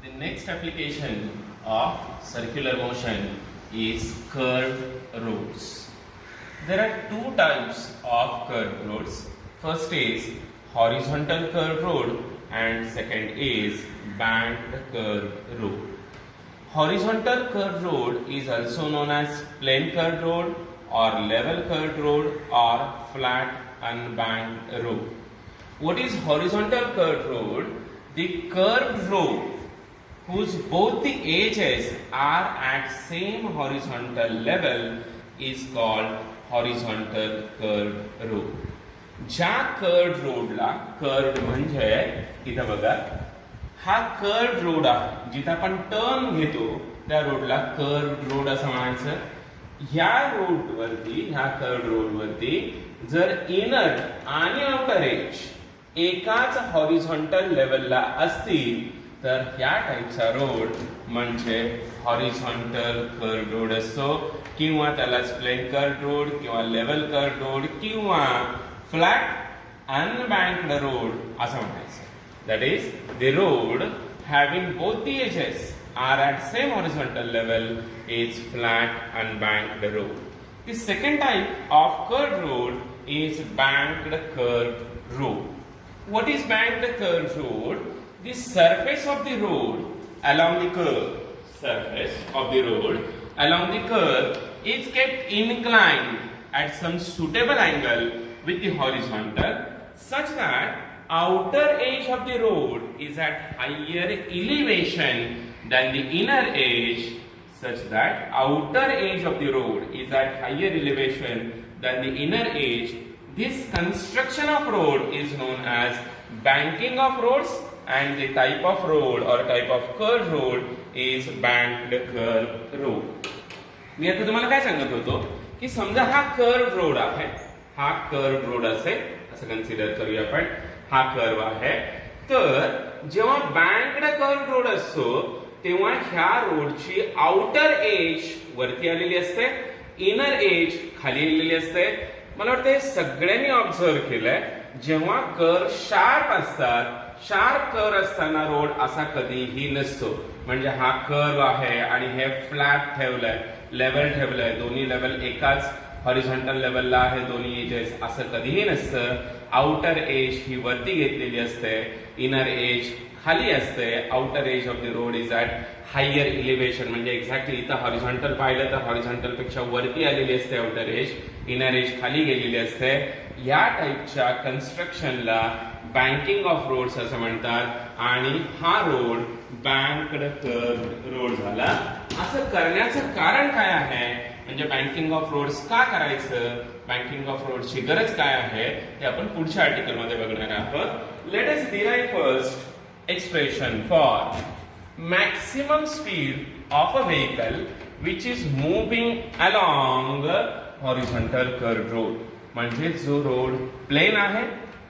The next application of circular motion is curved roads. There are two types of curved roads. First is horizontal curved road and second is banked curved road. Horizontal curved road is also known as plain curved road or level curved road or flat unbanked road. What is horizontal curved road? The curved road whose both the edges are at same horizontal level is called horizontal curved road. ज्या curved रोडला curved म्हणजे इथं बघा हा curved road आहे जिथे आपण turn घेतो त्या रोडला कर्व्ड रोड असं म्हणायचं. ह्या रोडवरती ह्या कर्व्ड रोडवरती जर इनर आणि आउटर एज एकाच हॉरिझॉन्टल लेवलला असतील तर ह्या टाइपचा रोड म्हणजे हॉरिझॉन्टल कर्व्ड रोड असतो किंवा त्याला प्लेन कर्व्ड रोड किंवा लेवल कर्व्ड रोड किंवा फ्लॅट अनबँक्ड रोड असं म्हणायचं. That is, the road having both the edges are at same horizontal level is flat unbanked road. The second type of curved road is banked curved road. What is banked curved road? The surface of the road along the curve is kept inclined at some suitable angle with the horizontal such that outer edge of the road is at higher elevation than the inner edge such that outer edge of the road is at higher elevation than the inner edge. This construction of road is known as banking of roads and the type of road or type of curved road is banked curved road. मी आता तुम्हाला काय सांगत होतो की समजा हा curved road आहे, हा कर्व्ड रोड असेल असं कन्सिडर करूया आपण. हा कर्व आहे तर जेव्हा बँक्ड कर्व्ड रोड असतो तेव्हा ह्या रोडची आउटर एज वरती आलेली असते, इनर एज खाली आलेली असते. मला वाटतं हे सगळ्यांनी ऑब्झर्व केलंय. जेव्हा कर्व शार्प असतात, शार्प कर्व असताना रोड असा कधीही नसतो. म्हणजे हा कर्व आहे आणि हे फ्लॅट ठेवलंय, लेवल ठेवलंय, दोन्ही लेवल एकाच हॉरिझॉन्टल लेवलला आहे, दोन्ही एजेस असं कधीही नसतं. आउटर एज ही वरती घेतलेली असते, इनर एज खाली असते. Outer edge of the road is at higher elevation म्हणजे एक्झॅक्टली इथं हॉरिझॉन्टल पाहिलं तर हॉरिझॉन्टल पेक्षा वरती आलेली असते आउटर एज, इनर एज खाली गेलेली असते. या टाइपच्या कन्स्ट्रक्शनला बँकिंग ऑफ रोड्स असं म्हणतात आणि हा रोड बँक्ड कर्व्ड रोड झाला. असं करण्याचं कारण काय आहे म्हणजे बँकिंग ऑफ रोड्स का करायचं, बँकिंग ऑफ रोड्सची गरज काय आहे ते आपण पुढच्या आर्टिकल मध्ये बघणार आहोत. Let us derive first expression for maximum speed of a vehicle which is moving along horizontal curved road. म्हणजे जो रोड प्लेन आहे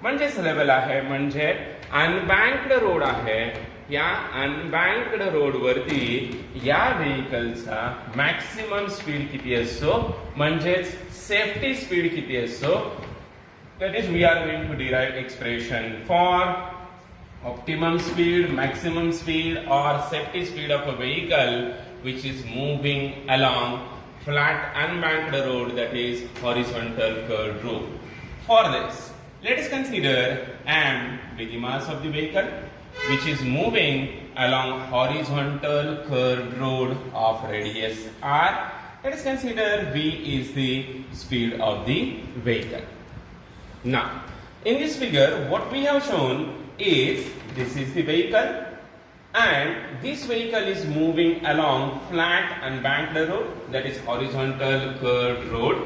म्हणजेच लेवल आहे म्हणजे अनबँक्ड रोड आहे. या अनबँक्ड रोड वरती या व्हेकलचा मॅक्सिमम स्पीड किती असतो म्हणजेच सेफ्टी स्पीड किती असतो. That is we are going to derive expression for optimum speed, maximum speed और safety speed of a vehicle which is moving along flat unbanked road, that is horizontal curved road. For this, let us consider M be the mass of the vehicle which is moving along horizontal curved road of radius r. Let us consider V is the speed of the vehicle. Now, in this figure, what we have shown is this is the vehicle and this vehicle is moving along flat unbanked road, that is horizontal curved road.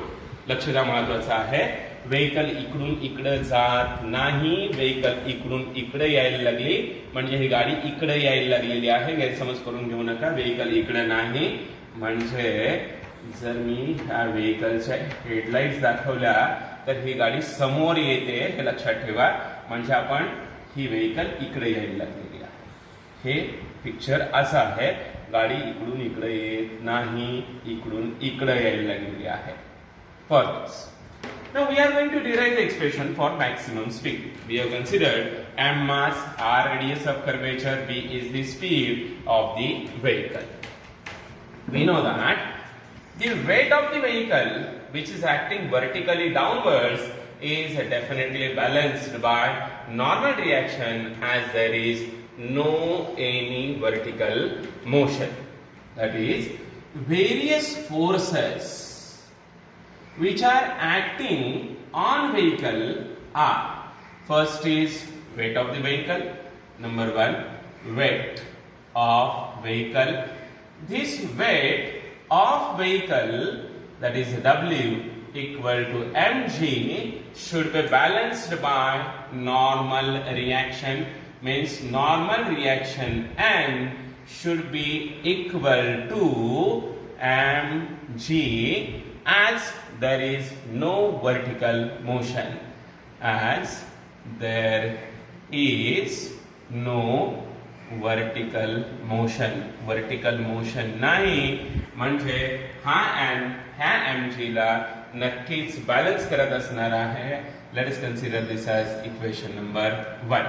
लक्ष द्या महत्वाचं आहे, vehicle इकडून इकडे जात नाही, vehicle इकडून इकडे यायला लागली म्हणजे ही गाडी इकडे यायला लागलेली आहे. गैरसमज करून घेऊ नका, व्हेकल इकडे नाही म्हणजे जर मी ह्या व्हेकलच्या हेडलाइट्स दाखवल्या तर ही गाडी समोर येते हे लक्षात ठेवा. म्हणजे आपण ही व्हेकल इकडे यायला लागलेली आहे. हे पिक्चर असं आहे, गाडी इकडून इकडे येत नाही, इकडून इकडे यायला लागलेली आहे. For this, now we are going to derive the expression for maximum speed. We have considered m mass, r radius of curvature, v is the speed of the vehicle. We know that the weight of the vehicle which is acting vertically downwards is definitely balanced by normal reaction, as there is no any vertical motion. That is, various forces which are acting on vehicle are: first is weight of the vehicle, number one, weight of vehicle. This weight of vehicle, that is W equal to mg, should be balanced by normal reaction, means normal reaction n should be equal to mg, as there is no vertical motion, as there is no vertical motion नाही, म्हणजे हा n ह्या mg ला नक्कीच balance करत असणार आहे. Let us consider this as equation number 1.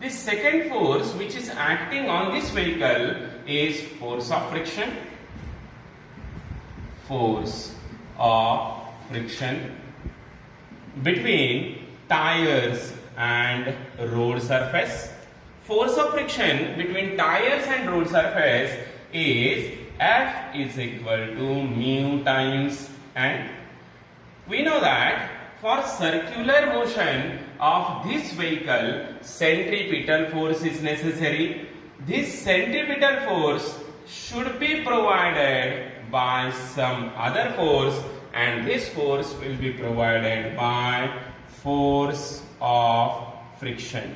The second force which is acting on this vehicle is force of friction. Force of friction between tires and road surface. Force of friction between tires and road surface is F is equal to mu times n. We know that for circular motion of this vehicle, centripetal force is necessary. This centripetal force should be provided by some other force, and this force will be provided by force of friction.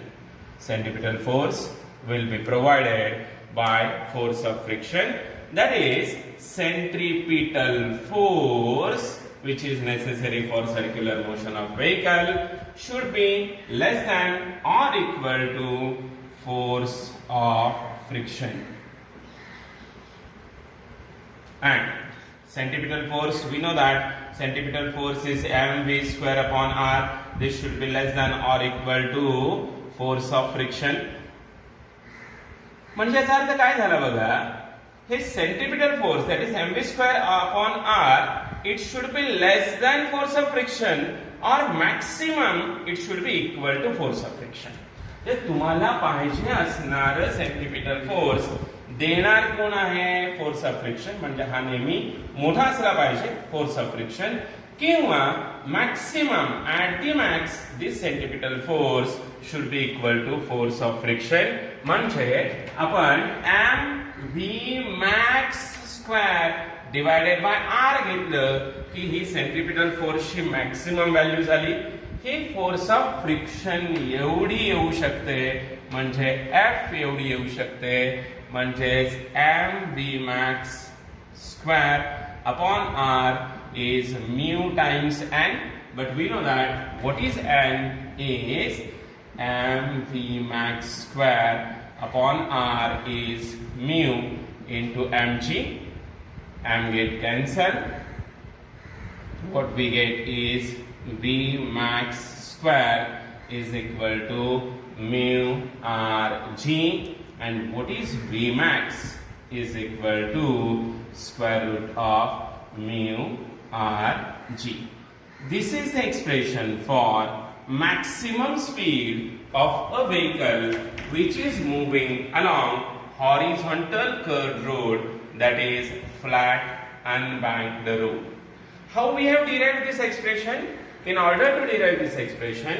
Centripetal force will be provided by force of friction, that is, centripetal force which is necessary for circular motion of vehicle should be less than or equal to force of friction. And centripetal force, we know that centripetal force is mv square upon r. This should be less than or equal to force of friction. म्हणजे याचा अर्थ काय झाला बघा, हे centripetal force, that is mv square upon r, it should be less than force of friction, or maximum it should be equal to force of friction. जे तुम्हाला पाहिजे असणार centripetal force देणार कोण आहे? Force of friction. म्हणजे हा नेहमी मोठा असला पाहिजे, फोर्स ऑफ फ्रिक्शन, किंवा maximum at the max this centripetal force should be equal to force of friction. म्हणजे आपण mv max square divided by r घेतलं की ही सेंट्रिपिटल फोर्सची मॅक्सिमम व्हॅल्यू झाली. ही फोर्स ऑफ फ्रिक्शन एवढी येऊ शकते, म्हणजे F एवढी येऊ शकते, म्हणजेच mv max square upon r is mu times n. But we know that what is n is mv max square upon r is mu into mg. M get cancelled. What we get is v max square is equal to mu rg, and what is v max is equal to square root of mu rg. This is the expression for maximum speed of a vehicle which is moving along horizontal curved road, that is flat unbanked road. How we have derived this expression? In order to derive this expression,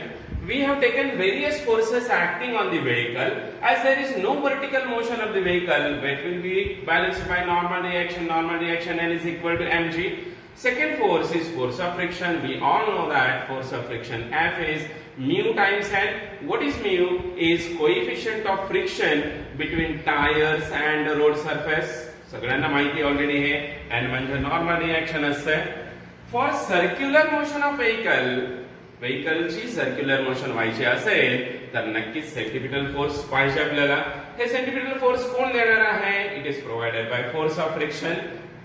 we have taken various forces acting on the vehicle. As there is no vertical motion of the vehicle, weight will be balanced by normal reaction. Normal reaction n is equal to mg. Second force is force of friction. We all know that force of friction F is mu times n. What is mu? Is coefficient of friction between tires and road surface. सगळ्यांना माहिती already हे. n म्हणजे normal reaction असते. For circular motion of व्हेकलची circular motion व्हायची असेल तर नक्कीच सेंट्रिपिटल फोर्स पाहिजे आपल्याला. हे सेंट्रिपिटल फोर्स कोण देणार आहे? It is provided by force of friction.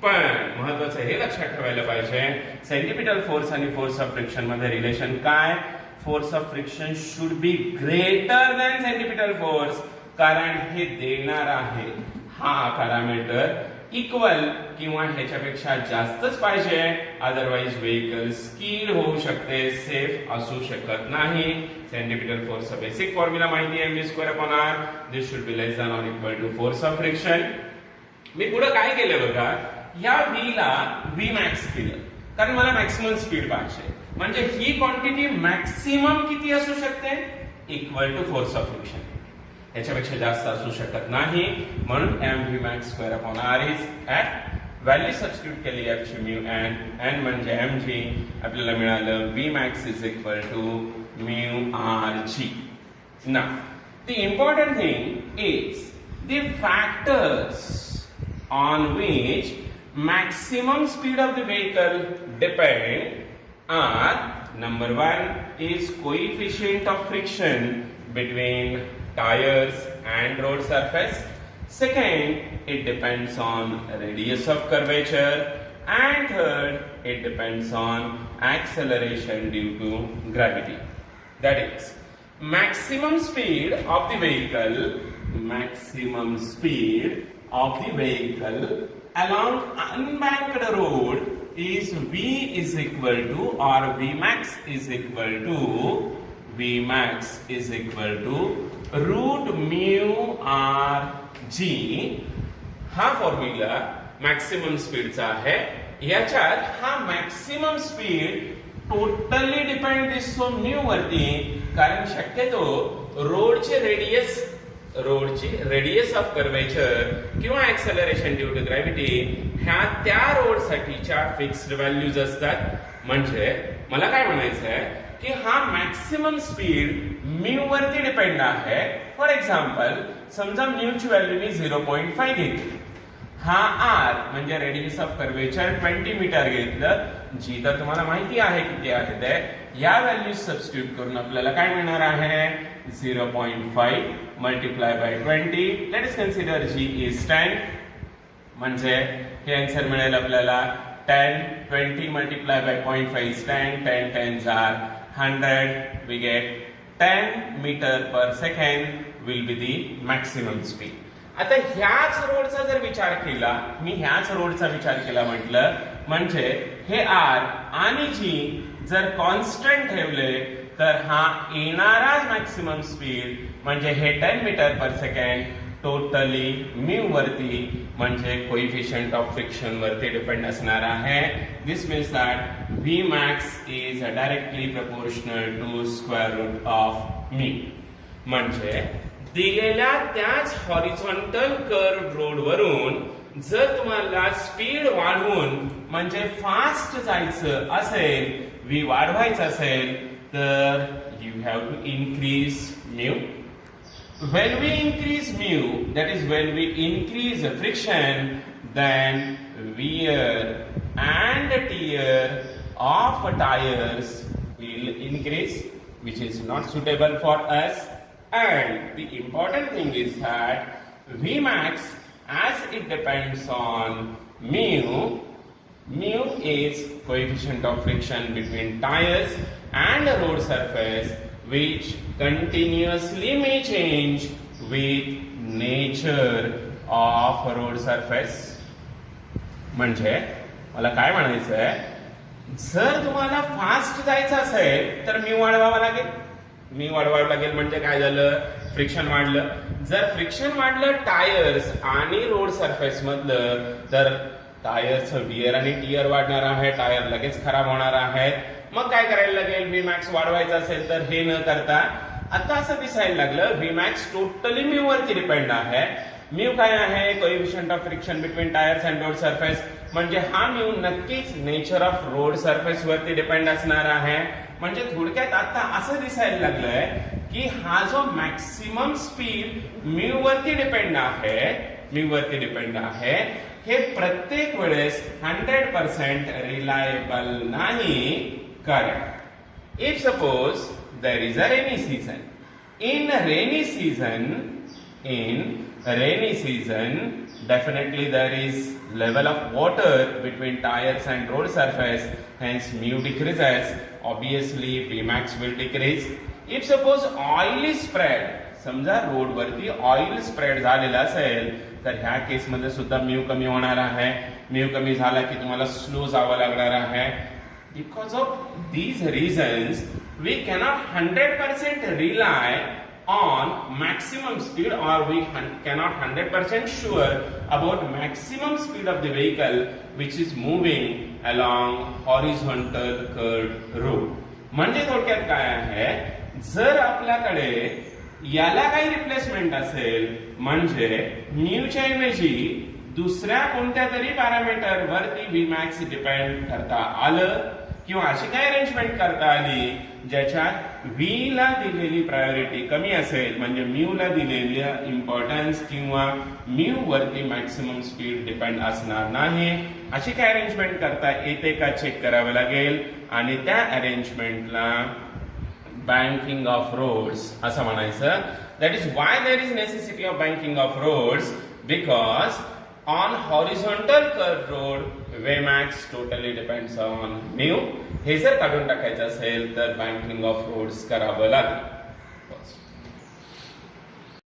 पण महत्त्वाचं हे लक्षात ठेवायला पाहिजे, सेंट्रिपिटल फोर्स आणि फोर्स ऑफ फ्रिक्शन मध्ये रिलेशन काय? Force of friction should be greater than centripetal force, कारण हे देणार आहे हा पॅरामीटर इक्वल किंवा ह्याच्यापेक्षा जास्तच पाहिजे, अदरवाइज व्हेकल स्किड होऊ शकते, सेफ असू शकत नाही. सेंट्रिपिटल फोर्सचा बेसिक फॉर्म्युला माहिती आहे, mv²/r. This should be less than or equal to force of friction. मी पुढे काय केलं बघा, या v ला vmax केलं, कारण मला मॅक्सिमम स्पीड पाहिजे. म्हणजे ही क्वांटिटी मॅक्सिमम किती असू शकते, equal to force of friction, याच्यापेक्षा जास्त असू शकत नाही. म्हणून mvmax²/r is at value substitute केली f ची म्यू n म्हणजे mg, आपल्याला मिळालं vmax is equal to mu rg. Now the important thing is the factors on which maximum speed of the vehicle depend are: number 1 is coefficient of friction between tires and road surface. Second, it depends on radius of curvature. And third, it depends on acceleration due to gravity. That is, maximum speed of the vehicle along unbanked road is v is equal to, or vmax is equal to root mu r g. हा formula maximum स्पीडचा आहे. याच्यात हा maximum speed totally depend दिसतो mu वरती, कारण शक्यतो रोडची radius of curvature किंवा ऍक्सेलरेशन ड्यू टू ग्रॅव्हिटी ह्या त्या रोड साठीच्या फिक्स्ड व्हॅल्यूज असतात. म्हणजे मला काय म्हणायचं आहे की हा मॅक्सिमम स्पीड म्यू वरती डिपेंड आहे. फॉर एक्झाम्पल, समजा म्यू ची व्हॅल्यू मी 0.5 घेतली, हा आर म्हणजे रेडियस ऑफ कर्वेचर 20 मीटर घेतलं, जी तर तुम्हाला माहिती आहे किती आहे ते. या व्हॅल्यू सबस्टिट्यूट करून आपल्याला काय मिळणार आहे, 0.5 multiply by 20. Let us consider g is 10. म्हणजे हे आन्सर मिळेल आपल्याला 10. 20 multiply by 0.5 is 10. 10 10s are 100. We get 10 meter per second will be the maximum speed. आता ह्याच रोडचा जर विचार केला, मी ह्याच रोडचा विचार केला म्हटलं, म्हणजे हे आर आणि जी जर कॉन्स्टंट ठेवले तर हा येणारा मॅक्सिमम स्पीड म्हणजे हे 10 metre per second totally mu वरती म्हणजे कोएफिशिएंट ऑफ फ्रिक्शन वरती डिपेंड असणार आहे. This means that vmax is directly proportional to square root of mu. म्हणजे दिलेल्या त्याच हॉरिझॉन्टल कर्व्ड रोड वरून जर तुम्हाला स्पीड वाढवून म्हणजे फास्ट जायचं असेल, v वाढवायचं असेल, तर you have to increase mu. When we increase mu, that is when we increase the friction, then wear and tear of tires will increase, which is not suitable for us. And the important thing is that Vmax, as it depends on mu is coefficient of friction between tires and a road surface, which continuously may change with nature of road surface. म्हणजे मला काय म्हणायचं आहे, जर तुम्हाला fast जायचं असेल तर म्यू वाढवावा लागेल. म्यू वाढवावं लागेल म्हणजे काय झालं, फ्रिक्शन वाढलं. जर फ्रिक्शन वाढलं टायर्स आणि रोड सरफेस मधलं, तर टायरचं वियर आणि टियर वाढणार आहे, टायर लगेच खराब होणार आहेत. मग काय करायला लागेल, Vmax वाढवायचं असेल तर हे न करता आता असं दिसायला लागलं Vmax टोटली म्यू वरती डिपेंड आहे. म्यू काय आहे, coefficient of friction between tyres and road surface. म्हणजे हा म्यू नक्कीच नेचर ऑफ रोड सरफेस वरती डिपेंड असणार आहे. म्हणजे थोडक्यात आता असं दिसायला लागलंय की हा जो मॅक्सिमम स्पीड म्यू वरती डिपेंड आहे, हे प्रत्येक वेळेस 100% रिलायबल नाही. कारण if suppose there is a rainy season, in rainy season, definitely there is level of water between tires and road surface, hence mu decreases. Obviously Vmax will decrease. If suppose oil is spread, समजा road वरती oil spread झालेला असेल तर ह्या case मध्ये सुद्धा mu कमी होणार आहे. म्यू कमी झाला की तुम्हाला स्लो जावं लागणार आहे. Because of these reasons we cannot 100% rely on maximum speed, or we cannot 100% sure about maximum speed of the vehicle which is moving along horizontal curved road. म्हणजे थोडक्यात काय आहे, जर आपल्याकडे याला काही रिप्लेसमेंट असेल म्हणजे म्यूच्या ऐवजी दुसऱ्या कोणत्या तरी पॅरामीटर वरती Vmax डिपेंड करता आलं किंवा अशी काय अरेंजमेंट करता आली ज्याच्यात V ला दिलेली प्रायोरिटी कमी असेल, म्हणजे म्यू ला दिलेली इम्पॉर्टन्स किंवा म्यू वरती मॅक्सिमम स्पीड डिपेंड असणार नाही, अशी काय अरेंजमेंट करता येते का चेक करावं लागेल. आणि त्या अरेंजमेंटला banking of roads असं म्हणायचं. That is why there is necessity of banking of roads, because on horizontal curved road Vmax totally depends on mu. हे जर काढून टाकायचं असेल तर banking of roads करावं लागेल.